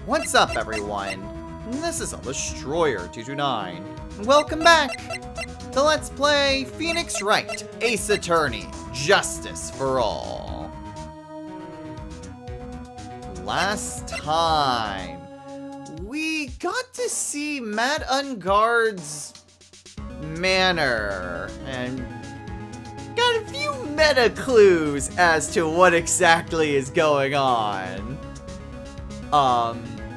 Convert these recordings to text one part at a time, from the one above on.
What's up, everyone? This is Destroyer229. Welcome back to Let's Play Phoenix Wright, Ace Attorney, Justice for All. Last time, we got to see Matt Ungard's manor, and got a few meta clues as to what exactly is going on.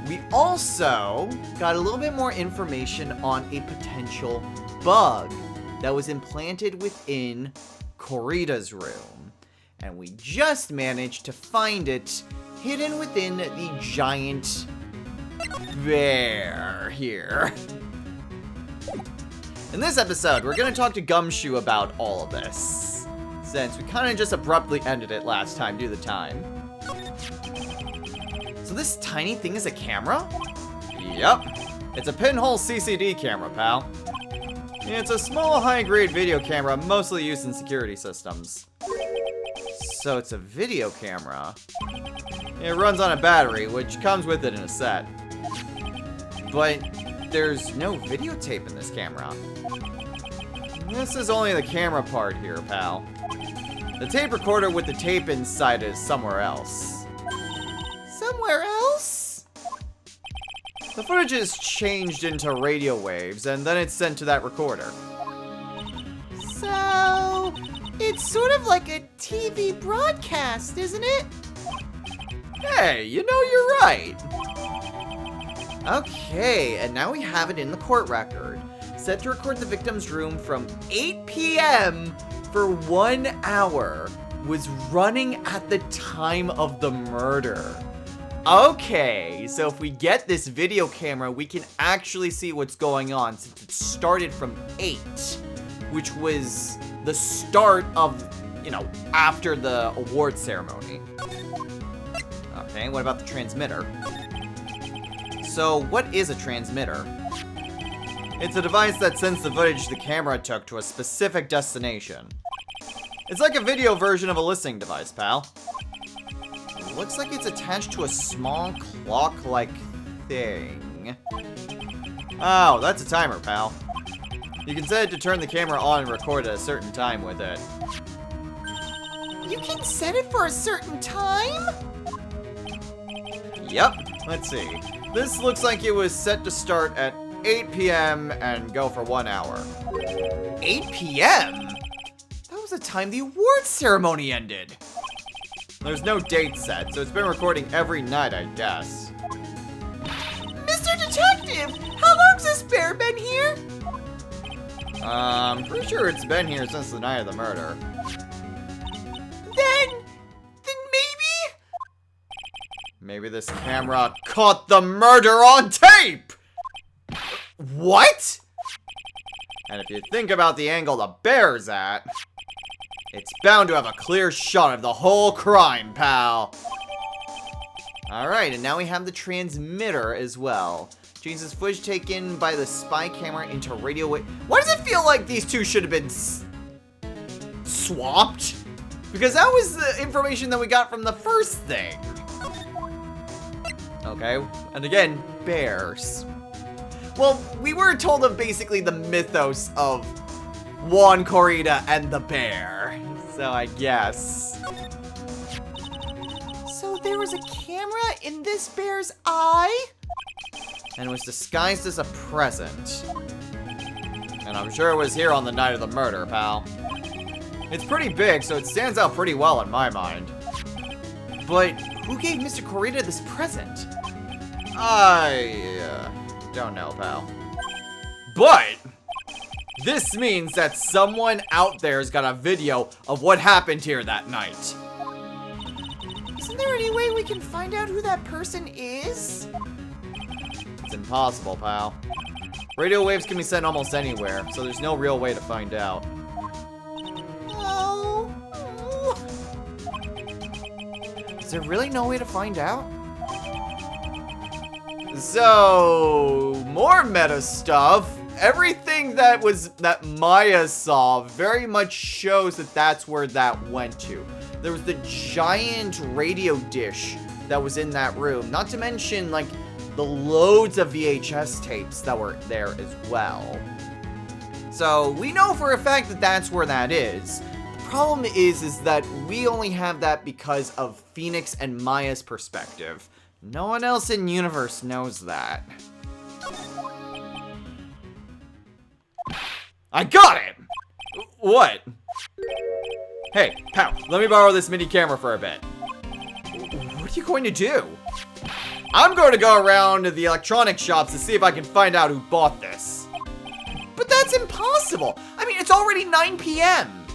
We also got a little bit more information on a potential bug that was implanted within Corrida's room. And we just managed to find it hidden within the giant bear here. In this episode, we're going to talk to Gumshoe about all of this, since we kind of just abruptly ended it last time due to time. So this tiny thing is a camera? Yep. It's a pinhole CCD camera, pal. It's a small, high-grade video camera mostly used in security systems. So it's a video camera. It runs on a battery, which comes with it in a set. But there's no videotape in this camera. This is only the camera part here, pal. The tape recorder with the tape inside is somewhere else. Somewhere else? The footage is changed into radio waves, and then it's sent to that recorder. So, it's sort of like a TV broadcast, isn't it? Hey, you know you're right. Okay, and now we have it in the court record. Set to record the victim's room from 8 p.m. for 1 hour. Was running at the time of the murder. Okay, so if we get this video camera, we can actually see what's going on since it started from 8, which was the start of, after the award ceremony. Okay, what about the transmitter? So, what is a transmitter? It's a device that sends the footage the camera took to a specific destination. It's like a video version of a listening device, pal. Looks like it's attached to a small clock-like thing. Oh, that's a timer, pal. You can set it to turn the camera on and record at a certain time with it. You can set it for a certain time? Yep. Let's see. This looks like it was set to start at 8 p.m. and go for 1 hour. 8 p.m.? That was the time the awards ceremony ended. There's no date set, so it's been recording every night, I guess. Mr. Detective! How long's this bear been here? I'm pretty sure it's been here since the night of the murder. Then maybe? Maybe this camera caught the murder on tape! What? And if you think about the angle the bear's at, it's bound to have a clear shot of the whole crime, pal. Alright, and now we have the transmitter as well. Changes footage taken by the spy camera into radio wave. Why does it feel like these two should have been swapped? Because that was the information that we got from the first thing. Okay, and again, bears. Well, we were told of basically the mythos of Juan Corrida and the bear, so I guess. So there was a camera in this bear's eye? And it was disguised as a present. And I'm sure it was here on the night of the murder, pal. It's pretty big, so it stands out pretty well in my mind. But who gave Mr. Corrida this present? I don't know, pal. But this means that someone out there's got a video of what happened here that night. Isn't there any way we can find out who that person is? It's impossible, pal. Radio waves can be sent almost anywhere, so there's no real way to find out. Oh. Is there really no way to find out? So, more meta stuff. Everything that Maya saw very much shows that that's where that went to. There was the giant radio dish that was in that room. Not to mention, like, the loads of VHS tapes that were there as well. So we know for a fact that that's where that is. The problem is that we only have that because of Phoenix and Maya's perspective. No one else in universe knows that. I got it! What? Hey, pal, let me borrow this mini camera for a bit. What are you going to do? I'm going to go around to the electronic shops to see if I can find out who bought this. But that's impossible! I mean, it's already 9 p.m.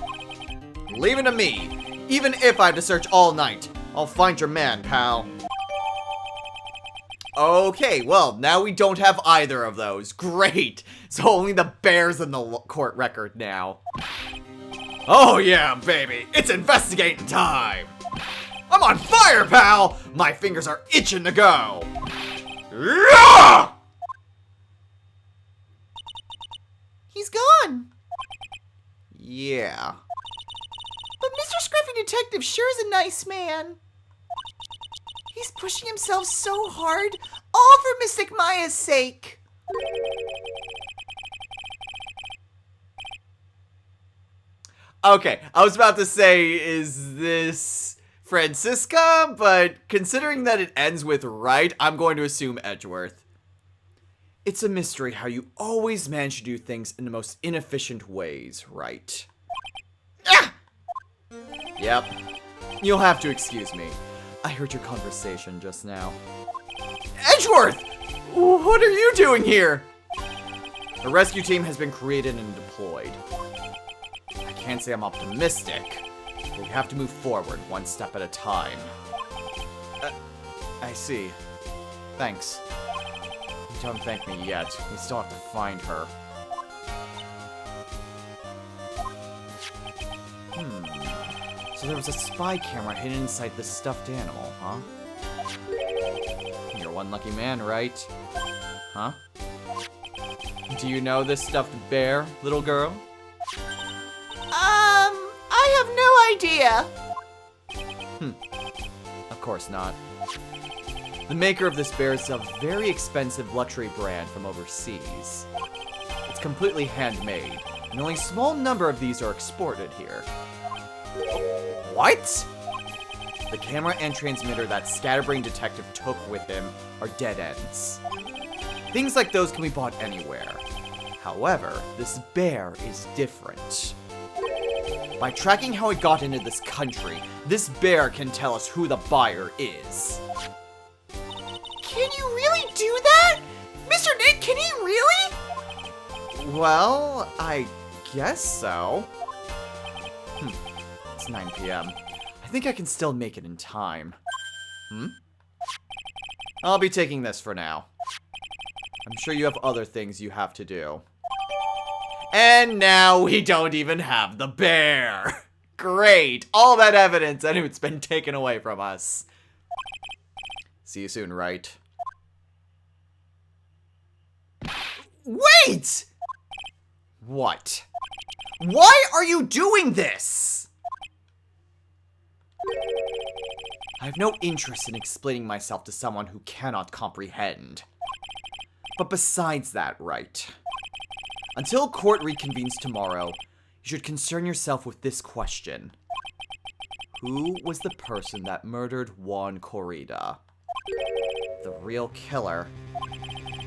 Leave it to me. Even if I have to search all night, I'll find your man, pal. Okay, well, now we don't have either of those. Great! So only the bear's in the court record now. Oh yeah, baby! It's investigating time! I'm on fire, pal! My fingers are itching to go! Yeah! He's gone! Yeah. But Mr. Scruffy Detective sure is a nice man. He's pushing himself so hard, all for Mystic Maya's sake. Okay, I was about to say, is this Francisca? But considering that it ends with right, I'm going to assume Edgeworth. It's a mystery how you always manage to do things in the most inefficient ways, right? Ah! Yep. You'll have to excuse me. I heard your conversation just now. Edgeworth! What are you doing here? A rescue team has been created and deployed. I can't say I'm optimistic, but we have to move forward one step at a time. I see. Thanks. Don't thank me yet. We still have to find her. So there was a spy camera hidden inside this stuffed animal, huh? You're one lucky man, right? Huh? Do you know this stuffed bear, little girl? I have no idea. Of course not. The maker of this bear is a very expensive luxury brand from overseas. It's completely handmade, and only a small number of these are exported here. What? The camera and transmitter that Scatterbrain Detective took with him are dead ends. Things like those can be bought anywhere. However, this bear is different. By tracking how it got into this country, this bear can tell us who the buyer is. Can you really do that? Mr. Nick, can he really? Well, I guess so. It's 9 p.m. I think I can still make it in time. I'll be taking this for now. I'm sure you have other things you have to do. And now we don't even have the bear. Great. All that evidence and it's been taken away from us. See you soon, right? Wait! What? Why are you doing this? I have no interest in explaining myself to someone who cannot comprehend. But besides that, right? Until court reconvenes tomorrow, you should concern yourself with this question. Who was the person that murdered Juan Corrida? The real killer?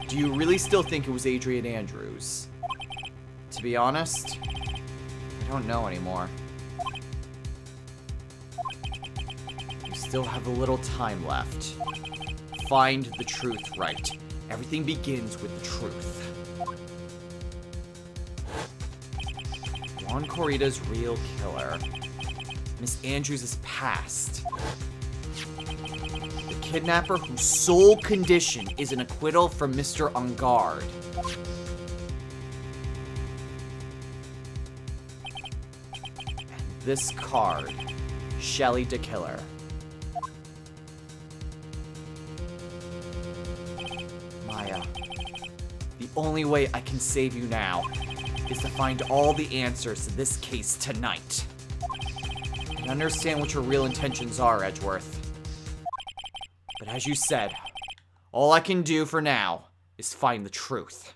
Do you really still think it was Adrian Andrews? To be honest, I don't know anymore. You still have a little time left. Find the truth, right? Everything begins with the truth. Juan Corrida's real killer. Miss Andrews' past. The kidnapper whose sole condition is an acquittal from Mr. Ungard. And this card, Shelly the Killer. Maya, the only way I can save you now is to find all the answers to this case tonight. I understand what your real intentions are, Edgeworth. But as you said, All I can do for now is find the truth.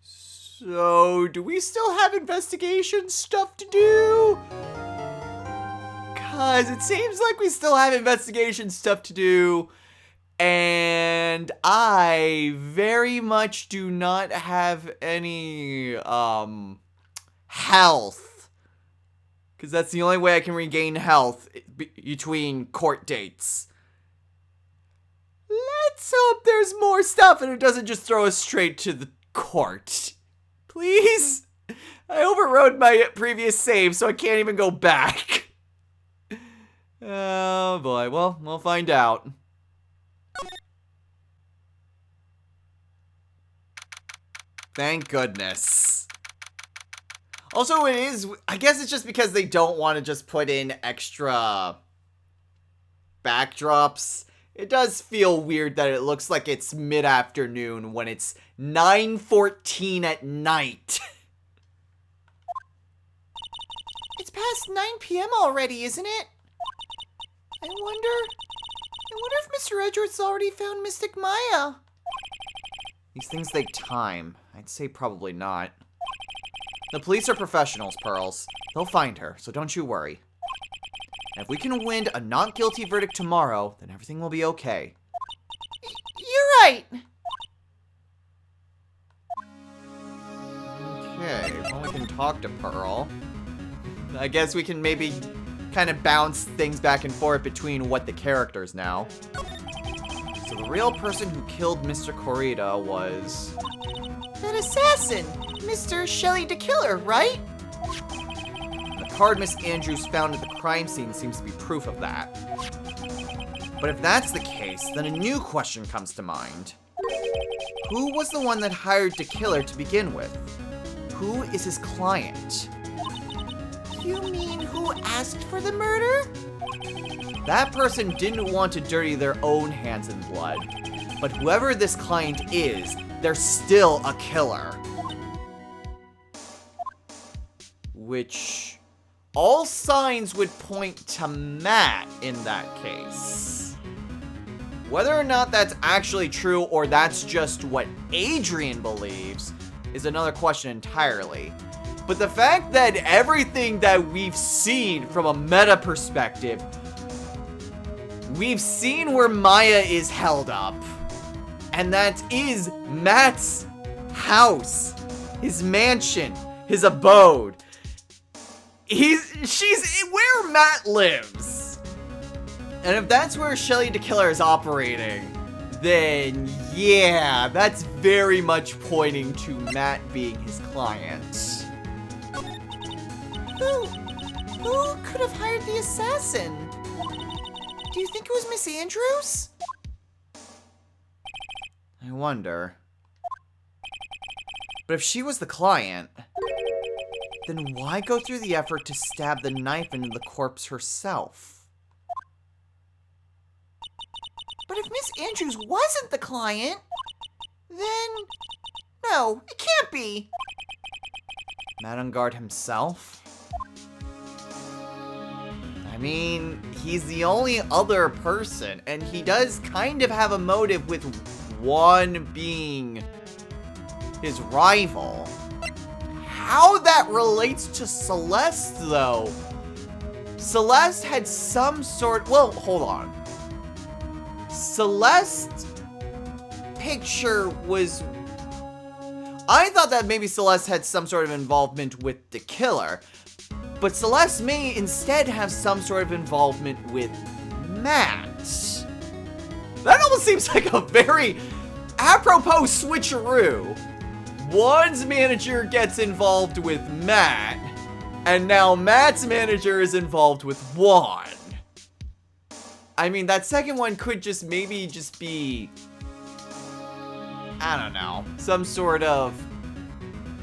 So, do we still have investigation stuff to do? Cause it seems like we still have investigation stuff to do. And I very much do not have any, health. Because that's the only way I can regain health between court dates. Let's hope there's more stuff and it doesn't just throw us straight to the court. Please? I overrode my previous save, so I can't even go back. Oh boy, well, we'll find out. Thank goodness. Also, I guess it's just because they don't want to just put in extra backdrops. It does feel weird that it looks like it's mid-afternoon when it's 9:14 at night. It's past 9 p.m. already, isn't it? I wonder if Mr. Edgeworth's already found Mystic Maya. These things take time. I'd say probably not. The police are professionals, Pearls. They'll find her, so don't you worry. And if we can win a not guilty verdict tomorrow, then everything will be okay. You're right. Okay, well, we can talk to Pearl. I guess we can maybe kind of bounce things back and forth between what the characters now. So the real person who killed Mr. Corrida was... that assassin, Mr. Shelley the Killer, right? The card Miss Andrews found at the crime scene seems to be proof of that. But if that's the case, then a new question comes to mind. Who was the one that hired the killer to begin with? Who is his client? You mean who asked for the murder? That person didn't want to dirty their own hands in blood. But whoever this client is, they're still a killer. Which... all signs would point to Matt in that case. Whether or not that's actually true or that's just what Adrian believes is another question entirely. But the fact that everything that we've seen from a meta perspective, we've seen where Maya is held up. And that is Matt's house, his mansion, his abode. She's where Matt lives. And if that's where Shelley the Killer is operating, then yeah, that's very much pointing to Matt being his client. Who could have hired the assassin? Do you think it was Miss Andrews? I wonder. But if she was the client, then why go through the effort to stab the knife into the corpse herself? But if Miss Andrews wasn't the client, then... no, it can't be. Matt Ungard himself? I mean, he's the only other person, and he does kind of have a motive with one being his rival. How that relates to Celeste, though? Celeste had some sort... well, hold on. Celeste's picture was... I thought that maybe Celeste had some sort of involvement with the killer. But Celeste may instead have some sort of involvement with Matt. That almost seems like a very apropos switcheroo. One's manager gets involved with Matt, and now Matt's manager is involved with Juan. I mean, that second one could just maybe just be, I don't know, some sort of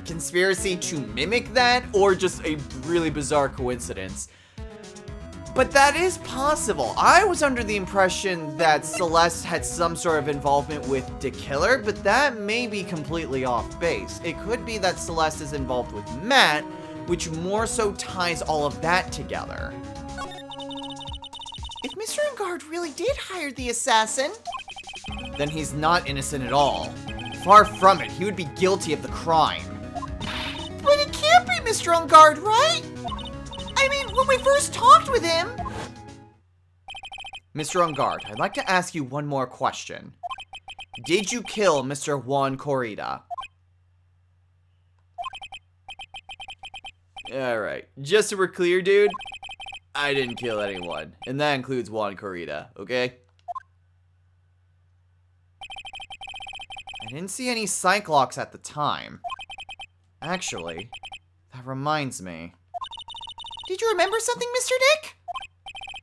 conspiracy to mimic that, or just a really bizarre coincidence. But that is possible. I was under the impression that Celeste had some sort of involvement with the killer, but that may be completely off base. It could be that Celeste is involved with Matt, which more so ties all of that together. Enguarde really did hire the assassin. Then he's not innocent at all. Far from it, he would be guilty of the crime. But it can't be Mr. Enguarde, right? I mean, when we first talked with him... Mr. Enguarde, I'd like to ask you one more question. Did you kill Mr. Juan Corrida? Alright, just so we're clear, dude, I didn't kill anyone. And that includes Juan Corrida, okay? I didn't see any Psych-Locks at the time. Actually, that reminds me. Did you remember something, Mr. Nick?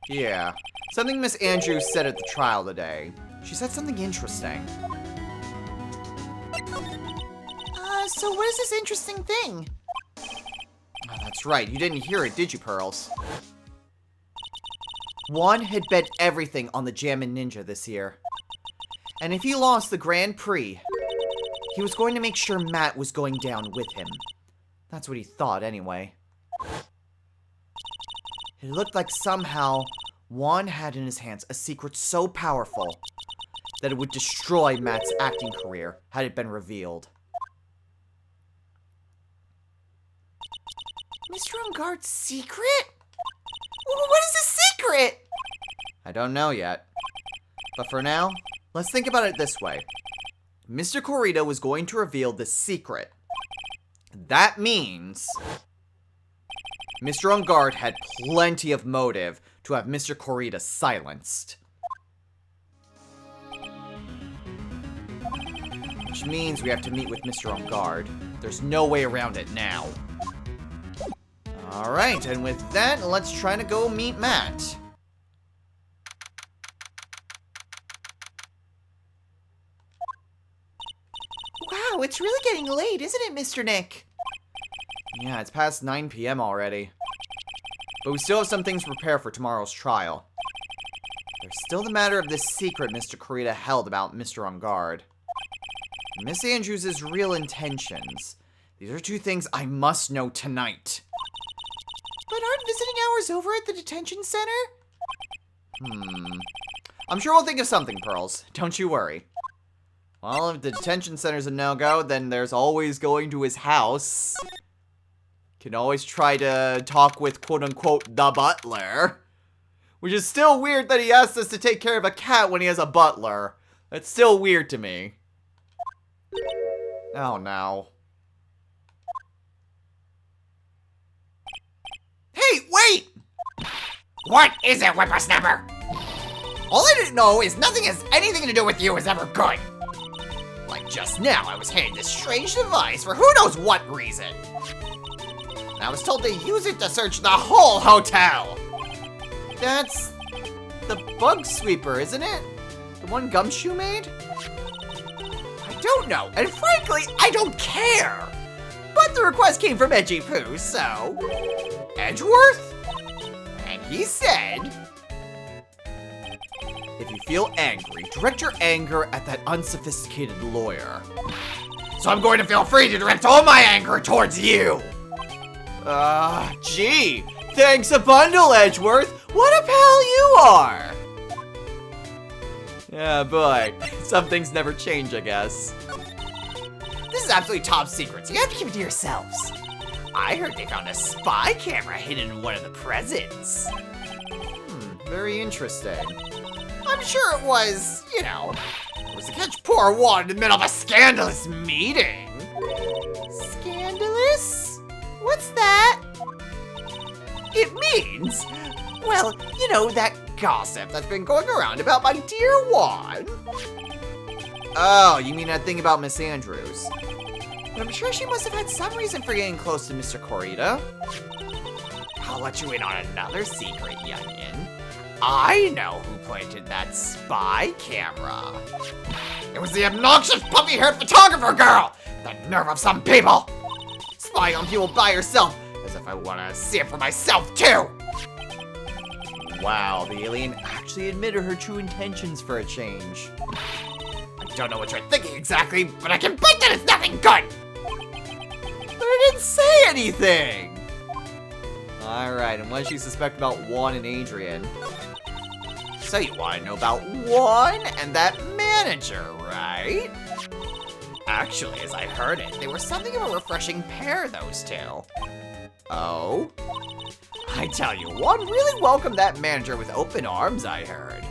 Yeah, something Miss Andrews said at the trial today. She said something interesting. So what is this interesting thing? Oh, that's right, you didn't hear it, did you, Pearls? Juan had bet everything on the Jammin' Ninja this year. And if he lost the Grand Prix, he was going to make sure Matt was going down with him. That's what he thought, anyway. It looked like somehow Juan had in his hands a secret so powerful that it would destroy Matt's acting career had it been revealed. Mr. Enguarde's secret? What is the secret? I don't know yet. But for now, let's think about it this way. Mr. Corrida was going to reveal the secret. That means Mr. Enguarde had plenty of motive to have Mr. Corrida silenced. Which means we have to meet with Mr. Enguarde. There's no way around it now. Alright, and with that, let's try to go meet Matt. Wow, it's really getting late, isn't it, Mr. Nick? Yeah, it's past 9 p.m. already. But we still have some things to prepare for tomorrow's trial. There's still the matter of this secret Mr. Corrida held about Mr. Enguarde. Miss Andrews' real intentions. These are two things I must know tonight. But aren't visiting hours over at the detention center? I'm sure we'll think of something, Pearls. Don't you worry. Well, if the detention center's a no-go, then there's always going to his house. Can always try to talk with, quote-unquote, the butler. Which is still weird that he asked us to take care of a cat when he has a butler. That's still weird to me. Oh, no. Hey, wait! What is it, whippersnapper? All I didn't know is nothing has anything to do with you is ever good. Like just now, I was handed this strange device for who knows what reason. And I was told to use it to search the whole hotel. That's the bug sweeper, isn't it? The one Gumshoe made? I don't know, and frankly, I don't care. But the request came from Edgy Poo, so... Edgeworth? And he said... If you feel angry, direct your anger at that unsophisticated lawyer. So I'm going to feel free to direct all my anger towards you. Gee. Thanks a bundle, Edgeworth. What a pal you are. Yeah, boy. Some things never change, I guess. This is absolutely top secret, so you have to keep it to yourselves. I heard they found a spy camera hidden in one of the presents. Very interesting. I'm sure it was, you know, it was to catch poor Juan in the middle of a scandalous meeting. Scandalous? What's that? It means, well, you know, that gossip that's been going around about my dear Juan. Oh, you mean that thing about Miss Andrews? But I'm sure she must have had some reason for getting close to Mr. Corrida. I'll let you in on another secret, youngin'. I know who planted that spy camera. It was the obnoxious puppy-haired photographer girl! The nerve of some people! Spying on people by herself, as if I want to see it for myself, too! Wow, the alien actually admitted her true intentions for a change. I don't know what you're thinking exactly, but I can bet that it's nothing good! But I didn't say anything! Alright, and what does she suspect about Juan and Adrian? So you want to know about one and that manager, right? Actually, as I heard it, they were something of a refreshing pair, those two. Oh? I tell you, one really welcomed that manager with open arms, I heard.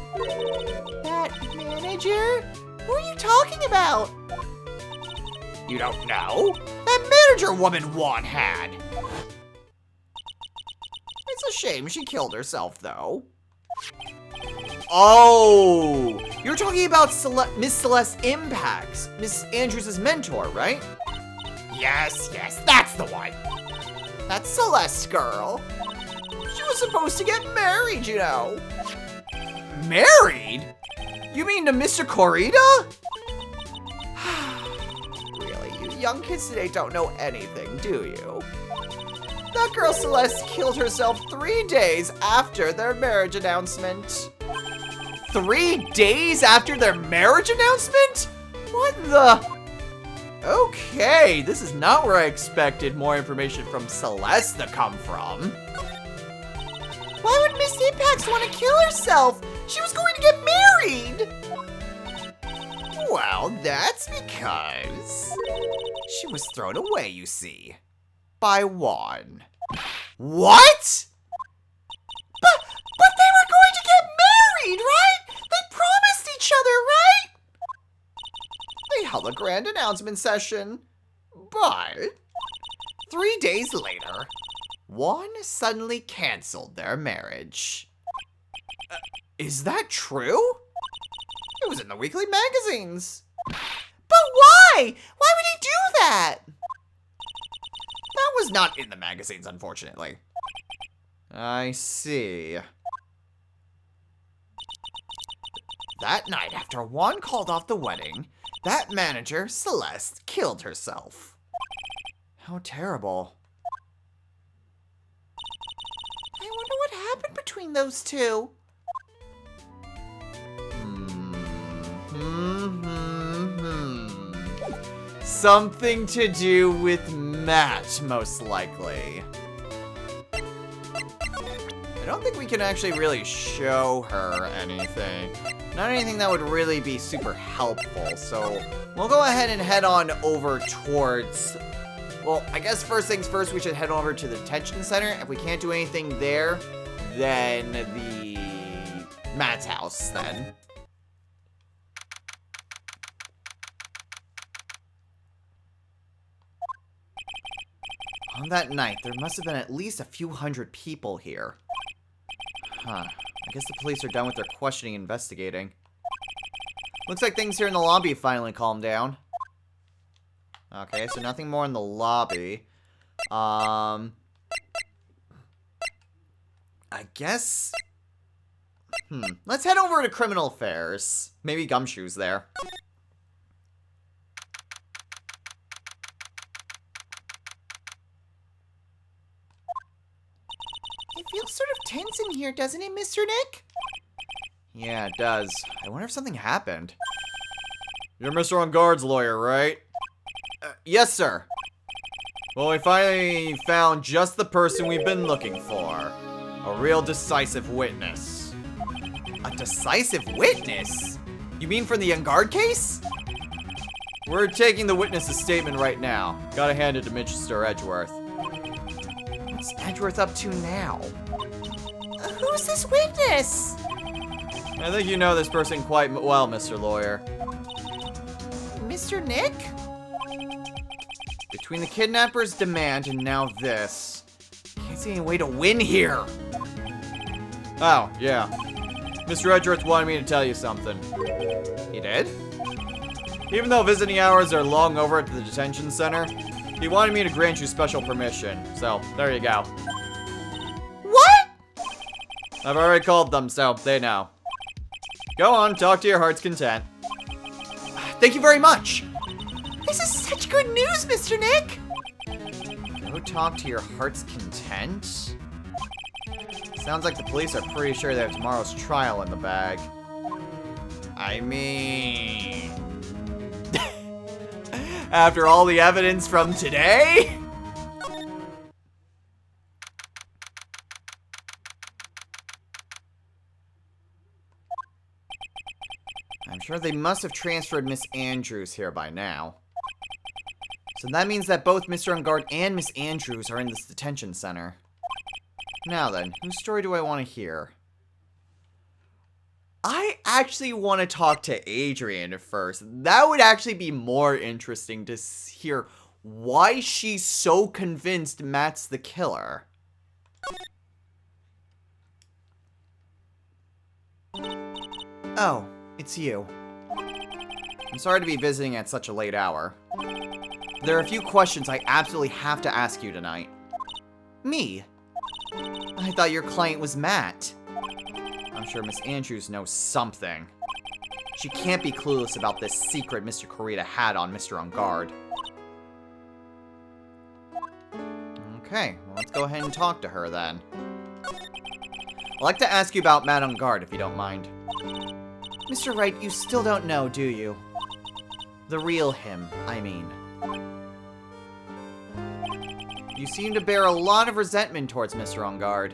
That manager? Who are you talking about? You don't know? That manager woman Juan had. It's a shame she killed herself, though. Oh! You're talking about Miss Celeste Impacts, Miss Andrews' mentor, right? Yes, that's the one. That Celeste girl. She was supposed to get married, you know. Married? You mean to Mr. Corrida? Really, you young kids today don't know anything, do you? That girl Celeste killed herself 3 days after their marriage announcement. 3 days after their marriage announcement? What the? Okay, this is not where I expected more information from Celeste to come from. Why would Miss Impacts want to kill herself? She was going to get married! Well, that's because she was thrown away, you see, by Juan. What? But they were going to get married, right? They promised each other, right? They held a grand announcement session, but 3 days later, Juan suddenly canceled their marriage. Is that true? It was in the weekly magazines. But why? Why would he do that? That was not in the magazines, unfortunately. I see. That night, after Juan called off the wedding, that manager, Celeste, killed herself. How terrible. I wonder what happened between those two. Something to do with Matt, most likely. I don't think we can actually really show her anything. Not anything that would really be super helpful, so we'll go ahead and head on over towards... Well, I guess first things first, we should head over to the detention center. If we can't do anything there, then the Matt's house, then. On that night, there must have been at least a few hundred people here. Huh. I guess the police are done with their questioning and investigating. Looks like things here in the lobby finally calmed down. Okay, so nothing more in the lobby. I guess... Let's head over to Criminal Affairs. Maybe Gumshoe's there. It feels sort of tense in here, doesn't it, Mr. Nick? Yeah, it does. I wonder if something happened. You're Mr. On Guard's lawyer, right? Yes, sir. Well, we finally found just the person we've been looking for. A real decisive witness. A decisive witness? You mean from the On Guard case? We're taking the witness's statement right now. Gotta hand it to Mr. Edgeworth. What's Edgeworth up to now? Who's this witness? I think you know this person quite well, Mr. Lawyer. Mr. Nick? Between the kidnapper's demand and now this, can't see any way to win here. Oh, yeah. Mr. Edgeworth wanted me to tell you something. He did? Even though visiting hours are long over at the detention center, he wanted me to grant you special permission. So, there you go. What? I've already called them, so they know. Go on, talk to your heart's content. Thank you very much. This is such good news, Mr. Nick. Go talk to your heart's content? Sounds like the police are pretty sure they have tomorrow's trial in the bag. I mean... After all the evidence from today? I'm sure they must have transferred Miss Andrews here by now. So that means that both Mr. Ungard and Miss Andrews are in this detention center. Now then, whose story do I want to hear? I actually want to talk to Adrian first. That would actually be more interesting to hear why she's so convinced Matt's the killer. Oh, it's you. I'm sorry to be visiting at such a late hour. There are a few questions I absolutely have to ask you tonight. Me? I thought your client was Matt. I'm sure Miss Andrews knows something. She can't be clueless about this secret Mr. Kurita had on Mr. Ungard. Okay, well, let's go ahead and talk to her then. I'd like to ask you about Matt Ungard, if you don't mind. Mr. Wright, you still don't know, do you? The real him, I mean. You seem to bear a lot of resentment towards Mr. Ungard.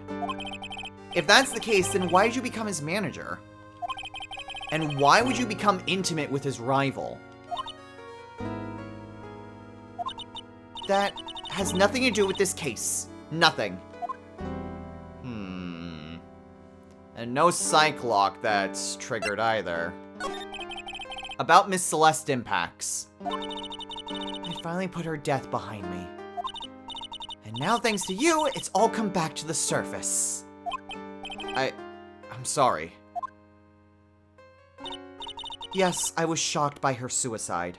If that's the case, then why did you become his manager? And why would you become intimate with his rival? That has nothing to do with this case. Nothing. And no Psych-Lock that's triggered either. About Miss Celeste Impacts. I finally put her death behind me. And now, thanks to you, it's all come back to the surface. I'm sorry. Yes, I was shocked by her suicide.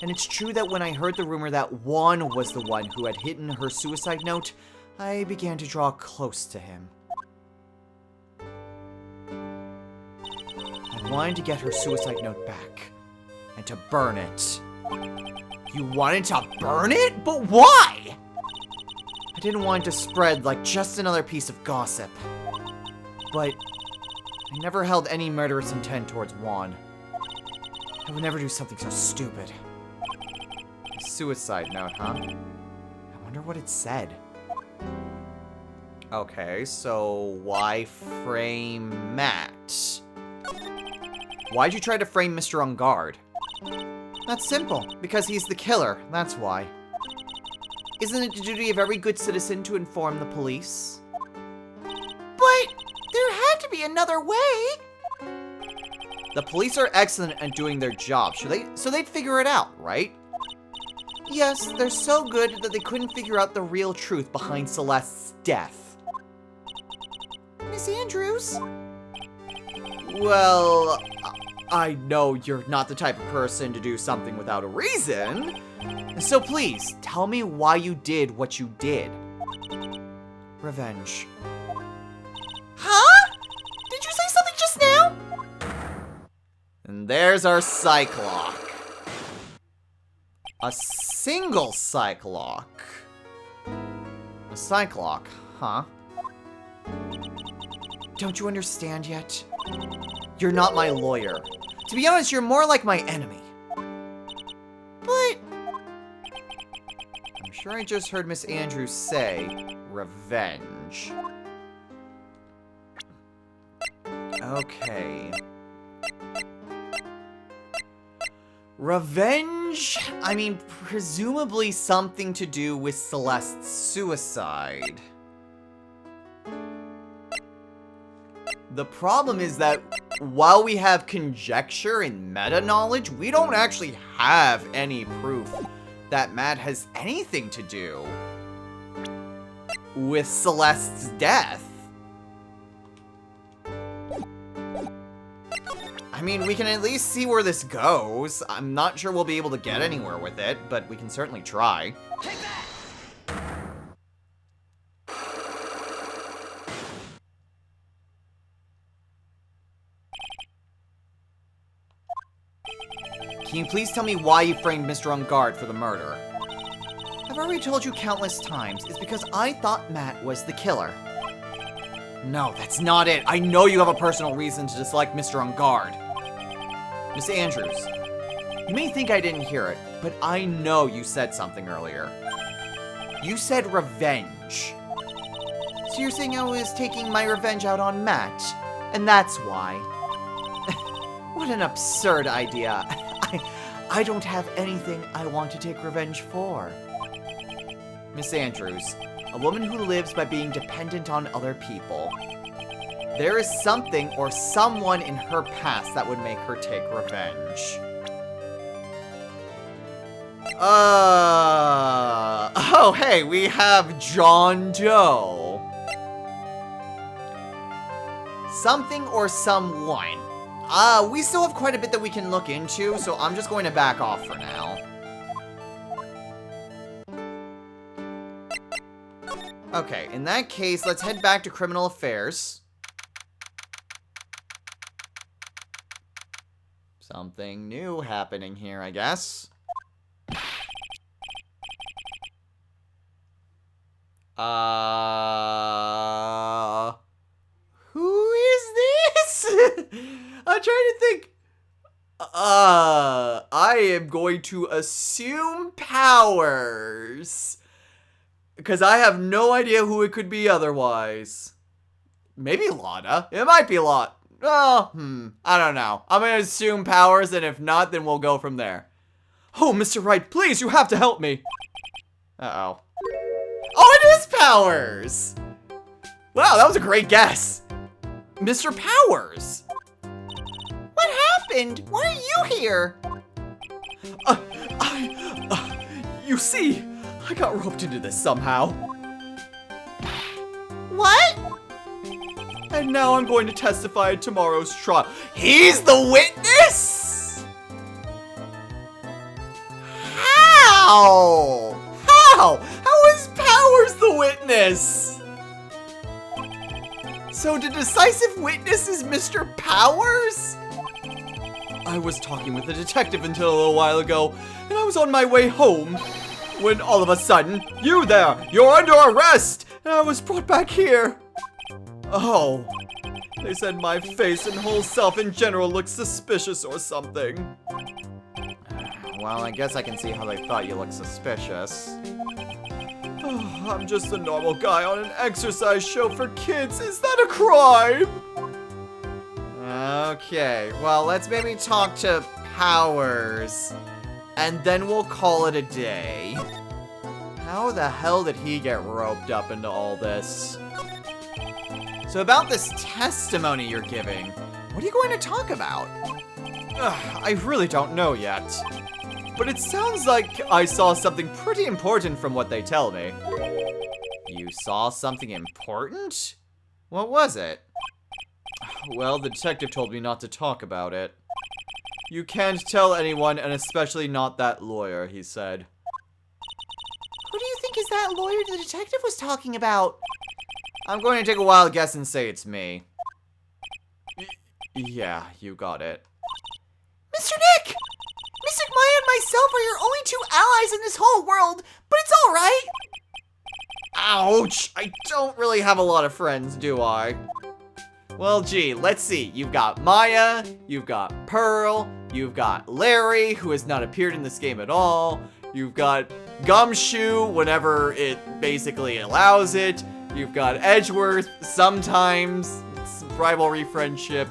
And it's true that when I heard the rumor that Juan was the one who had hidden her suicide note, I began to draw close to him. I wanted to get her suicide note back, and to burn it. You wanted to burn it? But why? I didn't want it to spread like just another piece of gossip. But I never held any murderous intent towards Juan. I would never do something so stupid. A suicide note, huh? I wonder what it said. Okay, so why frame Matt? Why'd you try to frame Mr. Ungard? That's simple, because he's the killer, that's why. Isn't it the duty of every good citizen to inform the police? But there had to be another way! The police are excellent at doing their job, so they'd figure it out, right? Yes, they're so good that they couldn't figure out the real truth behind Celeste's death. Miss Andrews? Well, I know you're not the type of person to do something without a reason. So please, tell me why you did what you did. Revenge. Huh? Did you say something just now? And there's our Psych-Lock. A single Psych-Lock. A Psych-Lock, huh? Don't you understand yet? You're not my lawyer. To be honest, you're more like my enemy. But I'm sure I just heard Miss Andrews say revenge. Okay. Revenge? I mean, presumably something to do with Celeste's suicide. The problem is that while we have conjecture and meta-knowledge, we don't actually have any proof that Matt has anything to do with Celeste's death. I mean, we can at least see where this goes. I'm not sure we'll be able to get anywhere with it, but we can certainly try. Take that! Can you please tell me why you framed Mr. Ungard for the murder? I've already told you countless times. It's because I thought Matt was the killer. No, that's not it. I know you have a personal reason to dislike Mr. Ungard. Miss Andrews, you may think I didn't hear it, but I know you said something earlier. You said revenge. So you're saying I was taking my revenge out on Matt, and that's why. What an absurd idea. I don't have anything I want to take revenge for. Miss Andrews, a woman who lives by being dependent on other people. There is something or someone in her past that would make her take revenge. Oh, hey, we have John Doe. Something or someone. We still have quite a bit that we can look into, so I'm just going to back off for now. Okay, in that case, let's head back to Criminal Affairs. Something new happening here, I guess. Who is this? I'm trying to think. I am going to assume Powers. Because I have no idea who it could be otherwise. Maybe Lotta. It might be Lotta. Oh, I don't know. I'm going to assume Powers, and if not, then we'll go from there. Oh, Mr. Wright, please, you have to help me. Uh-oh. Oh, it is Powers! Wow, that was a great guess. Mr. Powers! What happened? Why are you here? You see, I got roped into this somehow. What? And now I'm going to testify at tomorrow's trial. He's the witness? How? How? How is Powers the witness? So the decisive witness is Mr. Powers? I was talking with a detective until a little while ago, and I was on my way home, when all of a sudden, you there, you're under arrest, and I was brought back here. Oh, they said my face and whole self in general looked suspicious or something. Well, I guess I can see how they thought you looked suspicious. Oh, I'm just a normal guy on an exercise show for kids. Is that a crime? Okay, well, let's maybe talk to Powers, and then we'll call it a day. How the hell did he get roped up into all this? So about this testimony you're giving, what are you going to talk about? I really don't know yet. But it sounds like I saw something pretty important from what they tell me. You saw something important? What was it? Well, the detective told me not to talk about it. You can't tell anyone, and especially not that lawyer, he said. Who do you think is that lawyer the detective was talking about? I'm going to take a wild guess and say it's me. Yeah, you got it. Mr. Nick! Mystic Maya and myself are your only two allies in this whole world, but it's alright! Ouch! I don't really have a lot of friends, do I? Well, gee, let's see. You've got Maya, you've got Pearl, you've got Larry, who has not appeared in this game at all, you've got Gumshoe whenever it basically allows it, you've got Edgeworth sometimes, it's rivalry friendship.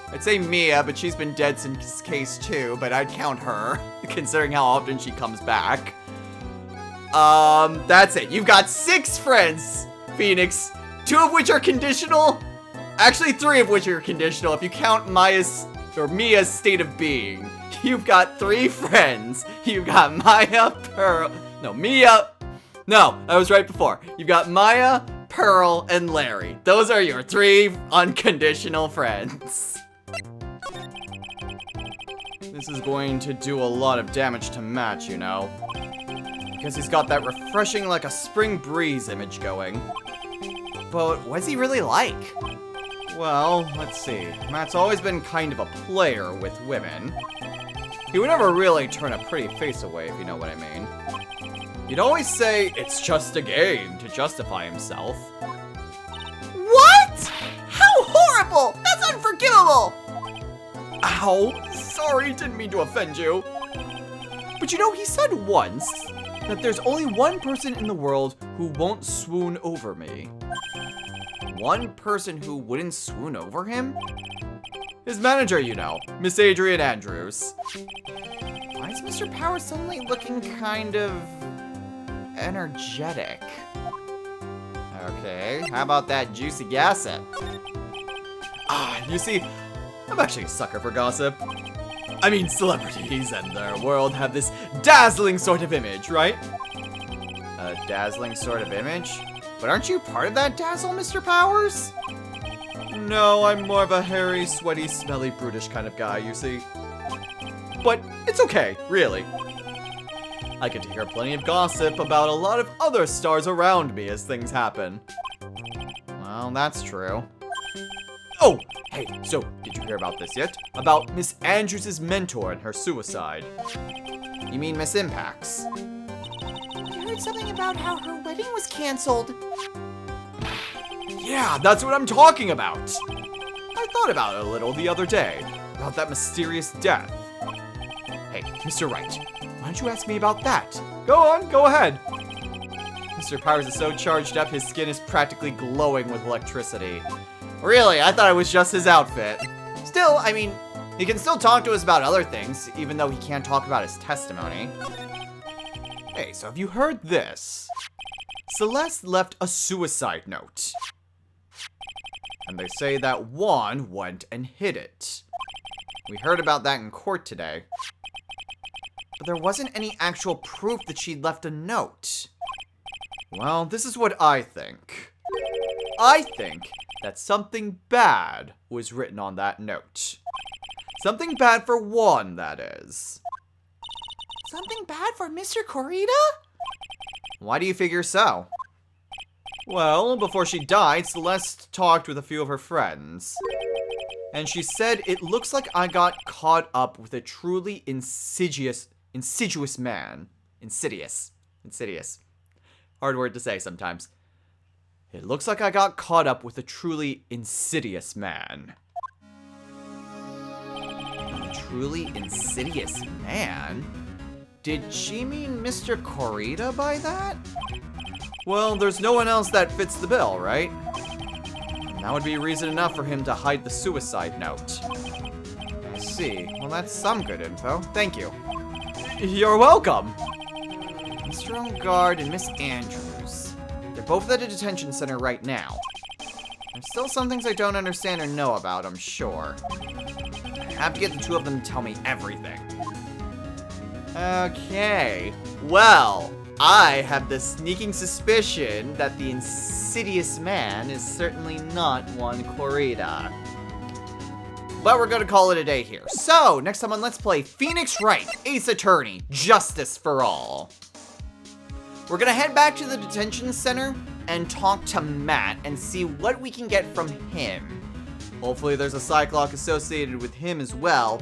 I'd say Mia, but she's been dead since case 2, but I'd count her, considering how often she comes back. That's it. You've got 6 friends, Phoenix, 2 of which are conditional. Actually, 3 of which are conditional if you count Mia's state of being. You've got 3 friends. You've got Maya, Pearl, Mia. No, I was right before. You've got Maya, Pearl, and Larry. Those are your 3 unconditional friends. This is going to do a lot of damage to Matt, you know. Because he's got that refreshing like a spring breeze image going. But what's he really like? Well, let's see. Matt's always been kind of a player with women. He would never really turn a pretty face away, if you know what I mean. He'd always say, it's just a game, to justify himself. What? How horrible! That's unforgivable! Ow! Sorry, didn't mean to offend you. But you know, he said once, that there's only one person in the world who won't swoon over me. One person who wouldn't swoon over him? His manager, you know, Miss Adrian Andrews. Why is Mr. Power suddenly looking kind of energetic? Okay, how about that juicy gossip? You see, I'm actually a sucker for gossip. I mean, celebrities and their world have this dazzling sort of image, right? A dazzling sort of image? But aren't you part of that dazzle, Mr. Powers? No, I'm more of a hairy, sweaty, smelly, brutish kind of guy, you see. But it's okay, really. I get to hear plenty of gossip about a lot of other stars around me as things happen. Well, that's true. Oh, hey, so did you hear about this yet? About Miss Andrews' mentor and her suicide. You mean Miss Impacts? I heard something about how her wedding was canceled. Yeah, that's what I'm talking about. I thought about it a little the other day, about that mysterious death. Hey, Mr. Wright, why don't you ask me about that? Go on, go ahead. Mr. Powers is so charged up, his skin is practically glowing with electricity. Really? I thought it was just his outfit. Still, I mean, he can still talk to us about other things, even though he can't talk about his testimony. Hey, so have you heard this? Celeste left a suicide note. And they say that Juan went and hid it. We heard about that in court today. But there wasn't any actual proof that she'd left a note. Well, this is what I think. I think that something bad was written on that note. Something bad for Juan, that is. Something bad for Mr. Corita? Why do you figure so? Well, before she died, Celeste talked with a few of her friends. And she said, it looks like I got caught up with a truly insidious man. Insidious. Hard word to say sometimes. It looks like I got caught up with a truly insidious man. A truly insidious man? Did she mean Mr. Corita by that? Well, there's no one else that fits the bill, right? And that would be reason enough for him to hide the suicide note. I see. Well, that's some good info. Thank you. You're welcome. Mr. Ungard and Miss Andrews. They're both at a detention center right now. There's still some things I don't understand or know about, I'm sure. I have to get the two of them to tell me everything. Okay. Well, I have the sneaking suspicion that the insidious man is certainly not Juan Corita. But we're gonna call it a day here. So, next time on Let's Play Phoenix Wright, Ace Attorney, Justice for All. We're gonna head back to the detention center and talk to Matt and see what we can get from him. Hopefully there's a Psych-Lock associated with him as well.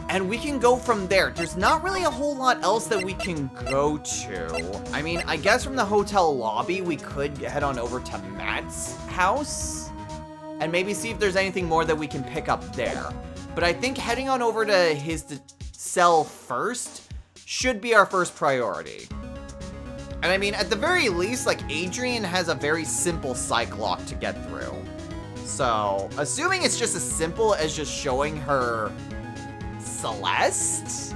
And we can go from there. There's not really a whole lot else that we can go to. I mean, I guess from the hotel lobby, we could head on over to Matt's house and maybe see if there's anything more that we can pick up there. But I think heading on over to his cell first should be our first priority. And I mean, at the very least, like, Adrian has a very simple Psych-Lock to get through. So, assuming it's just as simple as just showing her Celeste,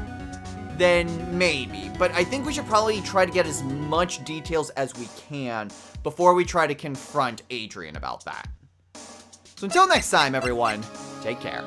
then maybe. But I think we should probably try to get as much details as we can before we try to confront Adrian about that. So until next time, everyone, take care.